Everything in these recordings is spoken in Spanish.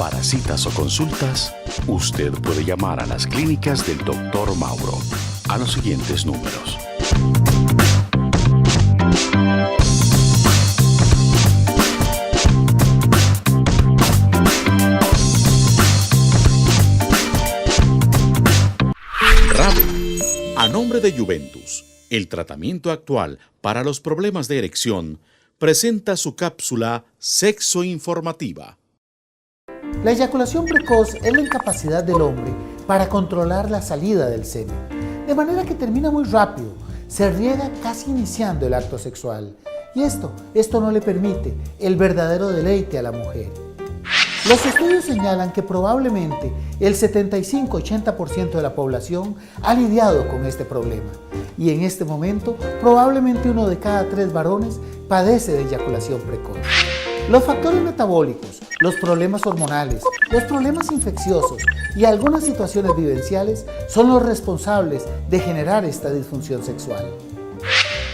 Para citas o consultas, usted puede llamar a las clínicas del Dr. Mauro a los siguientes números. RAVE, a nombre de Juventus, el tratamiento actual para los problemas de erección, presenta su cápsula Sexo Informativa. La eyaculación precoz es la incapacidad del hombre para controlar la salida del semen, de manera que termina muy rápido, se riega casi iniciando el acto sexual, y esto no le permite el verdadero deleite a la mujer. Los estudios señalan que probablemente el 75-80% de la población ha lidiado con este problema, y en este momento probablemente 1 de cada 3 varones padece de eyaculación precoz. Los factores metabólicos, los problemas hormonales, los problemas infecciosos y algunas situaciones vivenciales son los responsables de generar esta disfunción sexual.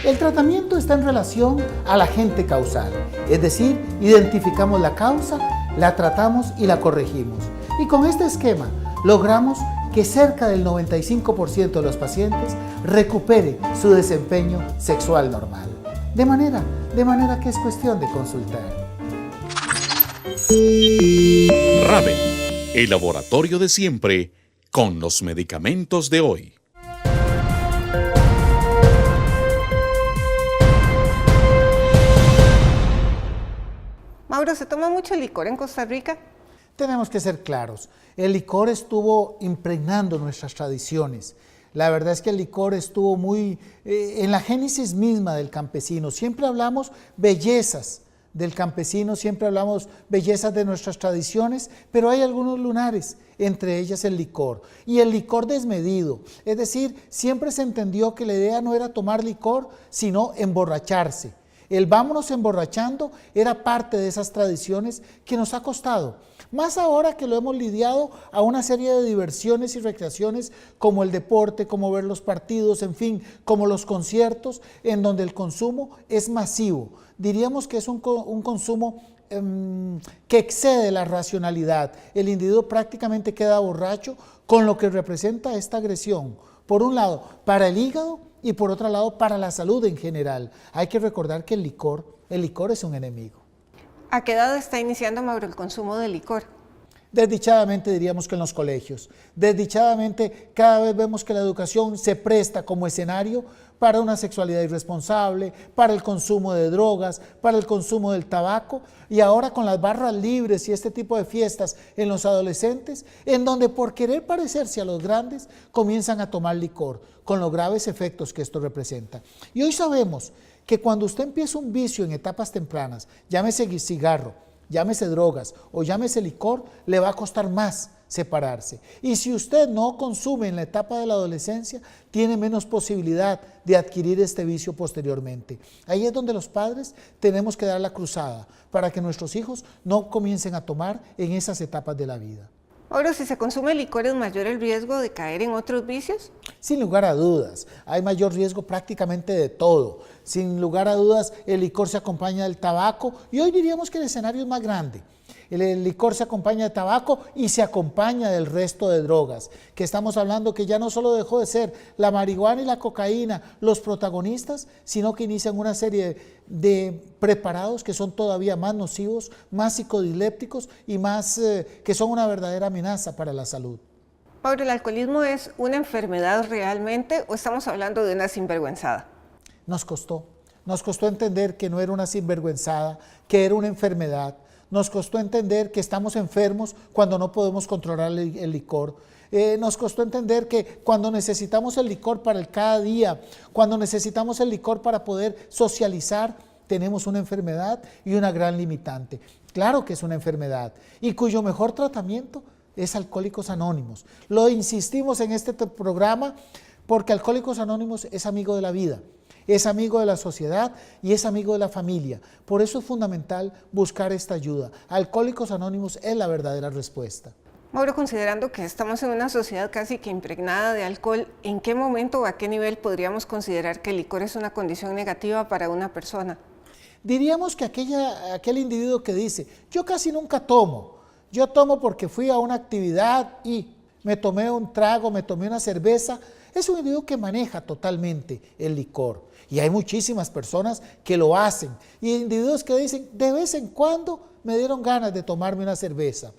El tratamiento está en relación al agente causal, es decir, identificamos la causa, la tratamos y la corregimos. Y con este esquema logramos que cerca del 95% de los pacientes recupere su desempeño sexual normal. De manera que es cuestión de consultar. RAVE, el laboratorio de siempre con los medicamentos de hoy. Mauro, ¿se toma mucho licor en Costa Rica? Tenemos que ser claros, el licor estuvo impregnando nuestras tradiciones. La verdad es que el licor estuvo muy en la génesis misma del campesino. Siempre hablamos bellezas del campesino, siempre hablamos bellezas de nuestras tradiciones, pero hay algunos lunares, entre ellas el licor. Y el licor desmedido, es decir, siempre se entendió que la idea no era tomar licor, sino emborracharse. El vámonos emborrachando era parte de esas tradiciones que nos ha costado. Más ahora que lo hemos lidiado a una serie de diversiones y recreaciones como el deporte, como ver los partidos, en fin, como los conciertos, en donde el consumo es masivo. Diríamos que es un consumo que excede la racionalidad. El individuo prácticamente queda borracho con lo que representa esta agresión. Por un lado, para el hígado y por otro lado, para la salud en general. Hay que recordar que el licor es un enemigo. ¿A qué edad está iniciando, Mauro, el consumo de licor? Desdichadamente diríamos que en los colegios. Desdichadamente cada vez vemos que la educación se presta como escenario para una sexualidad irresponsable, para el consumo de drogas, para el consumo del tabaco, y ahora con las barras libres y este tipo de fiestas en los adolescentes, en donde por querer parecerse a los grandes comienzan a tomar licor, con los graves efectos que esto representa. Y hoy sabemos que cuando usted empieza un vicio en etapas tempranas, llámese cigarro, llámese drogas o llámese licor, le va a costar más separarse. Y si usted no consume en la etapa de la adolescencia, tiene menos posibilidad de adquirir este vicio posteriormente. Ahí es donde los padres tenemos que dar la cruzada para que nuestros hijos no comiencen a tomar en esas etapas de la vida. Ahora, si se consume licor, ¿es mayor el riesgo de caer en otros vicios? Sin lugar a dudas, hay mayor riesgo prácticamente de todo. Sin lugar a dudas, el licor se acompaña del tabaco y hoy diríamos que el escenario es más grande. El licor se acompaña de tabaco y se acompaña del resto de drogas, que estamos hablando que ya no solo dejó de ser la marihuana y la cocaína los protagonistas, sino que inician una serie de preparados que son todavía más nocivos, más psicodilépticos y más que son una verdadera amenaza para la salud. Mauro, ¿el alcoholismo es una enfermedad realmente o estamos hablando de una sinvergüenzada? Nos costó entender que no era una sinvergüenzada, que era una enfermedad. Nos costó entender que estamos enfermos cuando no podemos controlar el licor. Nos costó entender que cuando necesitamos el licor para el cada día, cuando necesitamos el licor para poder socializar, tenemos una enfermedad y una gran limitante. Claro que es una enfermedad y cuyo mejor tratamiento es Alcohólicos Anónimos. Lo insistimos en este programa porque Alcohólicos Anónimos es amigo de la vida. Es amigo de la sociedad y es amigo de la familia. Por eso es fundamental buscar esta ayuda. Alcohólicos Anónimos es la verdadera respuesta. Mauro, considerando que estamos en una sociedad casi que impregnada de alcohol, ¿en qué momento o a qué nivel podríamos considerar que el licor es una condición negativa para una persona? Diríamos que aquel individuo que dice, yo casi nunca tomo, Yo tomo porque fui a una actividad y me tomé un trago, me tomé una cerveza. Es un individuo que maneja totalmente el licor. Y hay muchísimas personas que lo hacen. Y individuos que dicen, de vez en cuando me dieron ganas de tomarme una cerveza.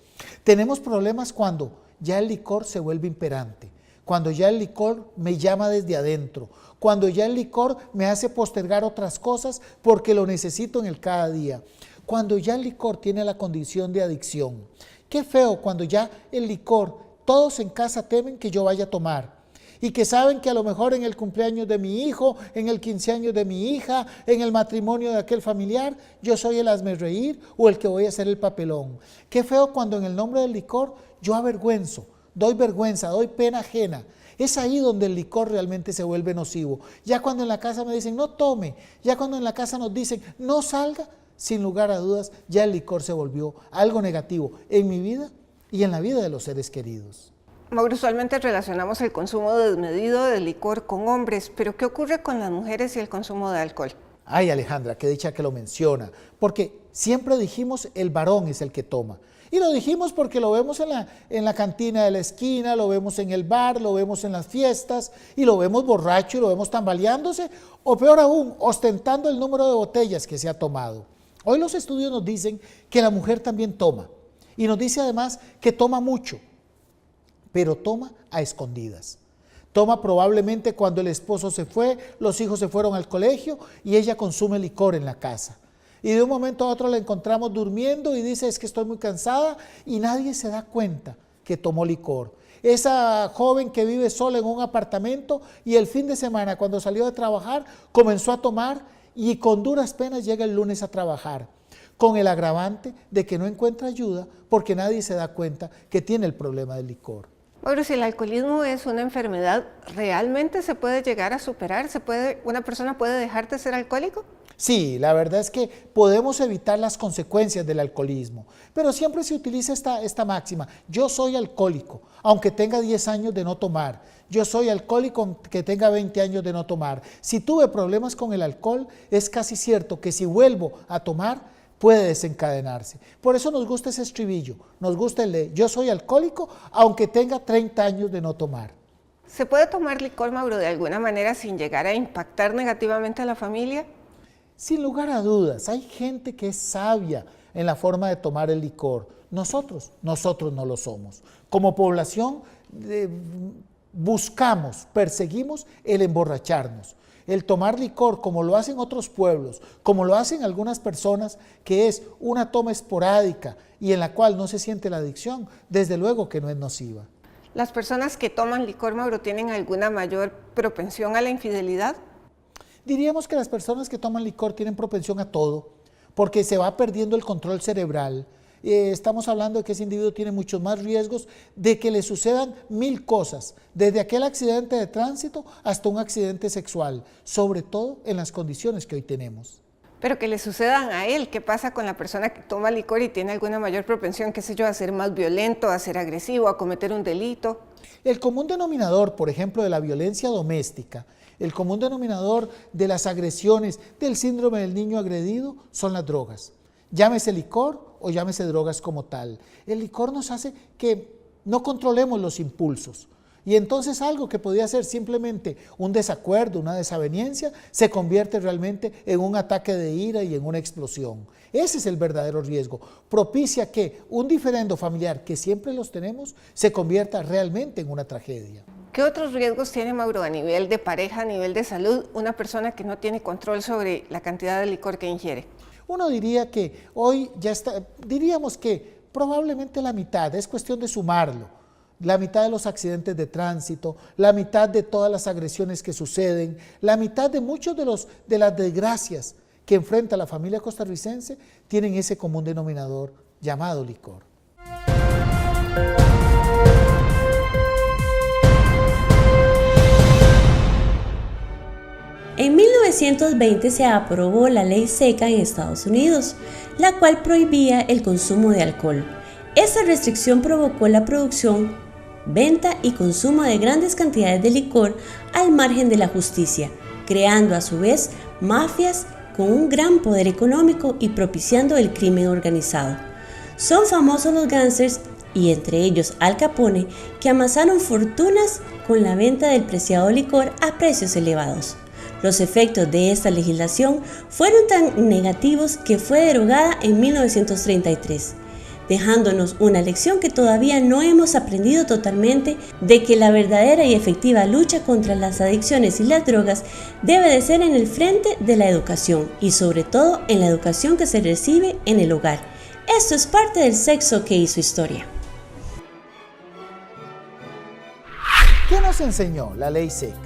Tenemos problemas cuando ya el licor se vuelve imperante, cuando ya el licor me llama desde adentro, cuando ya el licor me hace postergar otras cosas porque lo necesito en el cada día, cuando ya el licor tiene la condición de adicción. Qué feo cuando ya el licor, todos en casa temen que yo vaya a tomar y que saben que a lo mejor en el cumpleaños de mi hijo, en el 15 años de mi hija, en el matrimonio de aquel familiar, yo soy el hazmerreír o el que voy a hacer el papelón. Qué feo cuando en el nombre del licor yo avergüenzo, doy vergüenza, doy pena ajena. Es ahí donde el licor realmente se vuelve nocivo. Ya cuando en la casa me dicen no tome, ya cuando en la casa nos dicen no salga, sin lugar a dudas ya el licor se volvió algo negativo en mi vida y en la vida de los seres queridos. Mauro, usualmente relacionamos el consumo desmedido de licor con hombres, pero ¿qué ocurre con las mujeres y el consumo de alcohol? Ay, Alejandra, qué dicha que lo menciona, porque siempre dijimos el varón es el que toma. Y lo dijimos porque lo vemos en la cantina de la esquina, lo vemos en el bar, lo vemos en las fiestas, y lo vemos borracho y lo vemos tambaleándose, o peor aún, ostentando el número de botellas que se ha tomado. Hoy los estudios nos dicen que la mujer también toma, y nos dice además que toma mucho, pero toma a escondidas. Toma probablemente cuando el esposo se fue, los hijos se fueron al colegio y ella consume licor en la casa. Y de un momento a otro la encontramos durmiendo y dice es que estoy muy cansada y nadie se da cuenta que tomó licor. Esa joven que vive sola en un apartamento y el fin de semana cuando salió de trabajar comenzó a tomar y con duras penas llega el lunes a trabajar, con el agravante de que no encuentra ayuda porque nadie se da cuenta que tiene el problema del licor. Mauro, si el alcoholismo es una enfermedad, ¿realmente se puede llegar a superar? ¿Una persona puede dejar de ser alcohólico? Sí, la verdad es que podemos evitar las consecuencias del alcoholismo, pero siempre se utiliza esta máxima, yo soy alcohólico, aunque tenga 10 años de no tomar, yo soy alcohólico aunque tenga 20 años de no tomar. Si tuve problemas con el alcohol, es casi cierto que si vuelvo a tomar, puede desencadenarse. Por eso nos gusta ese estribillo, nos gusta el de yo soy alcohólico aunque tenga 30 años de no tomar. ¿Se puede tomar licor, Mauro, de alguna manera sin llegar a impactar negativamente a la familia? Sin lugar a dudas, hay gente que es sabia en la forma de tomar el licor. Nosotros no lo somos. Como población buscamos, perseguimos el emborracharnos. El tomar licor, como lo hacen otros pueblos, como lo hacen algunas personas, que es una toma esporádica y en la cual no se siente la adicción, desde luego que no es nociva. ¿Las personas que toman licor, Mauro, tienen alguna mayor propensión a la infidelidad? Diríamos que las personas que toman licor tienen propensión a todo, porque se va perdiendo el control cerebral. Estamos hablando de que ese individuo tiene muchos más riesgos de que le sucedan 1000 cosas, desde aquel accidente de tránsito hasta un accidente sexual, sobre todo en las condiciones que hoy tenemos. Pero que le sucedan a él, ¿qué pasa con la persona que toma licor y tiene alguna mayor propensión, qué sé yo, a ser más violento, a ser agresivo, a cometer un delito? El común denominador, por ejemplo, de la violencia doméstica, el común denominador de las agresiones, del síndrome del niño agredido, son las drogas. Llámese licor o llámese drogas como tal. El licor nos hace que no controlemos los impulsos. Y entonces algo que podía ser simplemente un desacuerdo, una desaveniencia, se convierte realmente en un ataque de ira y en una explosión. Ese es el verdadero riesgo. Propicia que un diferendo familiar, que siempre los tenemos, se convierta realmente en una tragedia. ¿Qué otros riesgos tiene, Mauro, a nivel de pareja, a nivel de salud, una persona que no tiene control sobre la cantidad de licor que ingiere? Uno diría que hoy ya está, diríamos que probablemente la mitad, es cuestión de sumarlo, la mitad de los accidentes de tránsito, la mitad de todas las agresiones que suceden, la mitad de muchos de las desgracias que enfrenta la familia costarricense tienen ese común denominador llamado licor. En 1920 se aprobó la ley seca en Estados Unidos, la cual prohibía el consumo de alcohol. Esta restricción provocó la producción, venta y consumo de grandes cantidades de licor al margen de la justicia, creando a su vez mafias con un gran poder económico y propiciando el crimen organizado. Son famosos los gángsters, y entre ellos Al Capone, que amasaron fortunas con la venta del preciado licor a precios elevados. Los efectos de esta legislación fueron tan negativos que fue derogada en 1933, dejándonos una lección que todavía no hemos aprendido totalmente, de que la verdadera y efectiva lucha contra las adicciones y las drogas debe de ser en el frente de la educación, y sobre todo en la educación que se recibe en el hogar. Esto es parte del sexo que hizo historia. ¿Qué nos enseñó la ley seca?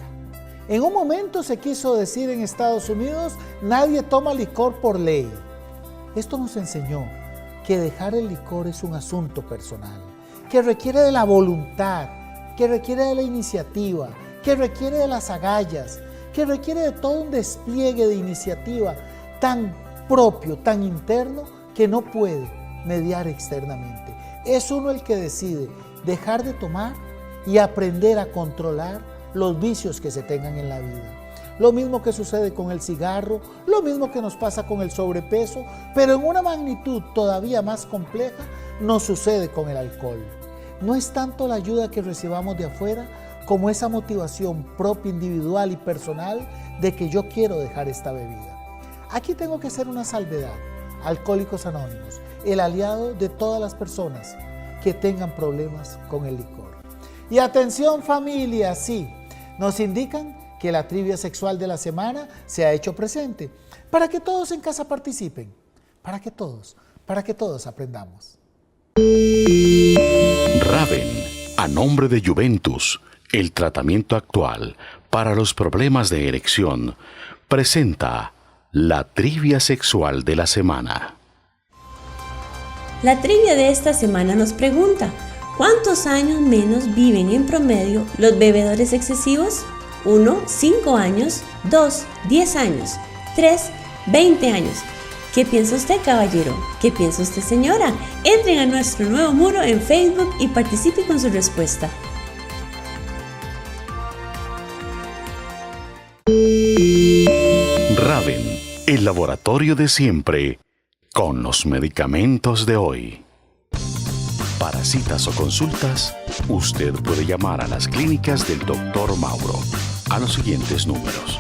En un momento se quiso decir en Estados Unidos, nadie toma licor por ley. Esto nos enseñó que dejar el licor es un asunto personal, que requiere de la voluntad, que requiere de la iniciativa, que requiere de las agallas, que requiere de todo un despliegue de iniciativa tan propio, tan interno, que no puede mediar externamente. Es uno el que decide dejar de tomar y aprender a controlar los vicios que se tengan en la vida. Lo mismo que sucede con el cigarro, lo mismo que nos pasa con el sobrepeso, pero en una magnitud todavía más compleja nos sucede con el alcohol. No es tanto la ayuda que recibamos de afuera como esa motivación propia, individual y personal de que yo quiero dejar esta bebida. Aquí tengo que hacer una salvedad. Alcohólicos Anónimos, el aliado de todas las personas que tengan problemas con el licor. Y atención familia, sí, nos indican que la trivia sexual de la semana se ha hecho presente, para que todos en casa participen, para que todos aprendamos. Raven, a nombre de Juventus, el tratamiento actual para los problemas de erección, presenta la trivia sexual de la semana. La trivia de esta semana nos pregunta: ¿cuántos años menos viven en promedio los bebedores excesivos? 1, 5 años, 2, 10 años, 3, 20 años. ¿Qué piensa usted, caballero? ¿Qué piensa usted, señora? Entren a nuestro nuevo muro en Facebook y participen con su respuesta. Raven, el laboratorio de siempre, con los medicamentos de hoy. Para citas o consultas, usted puede llamar a las clínicas del Dr. Mauro a los siguientes números: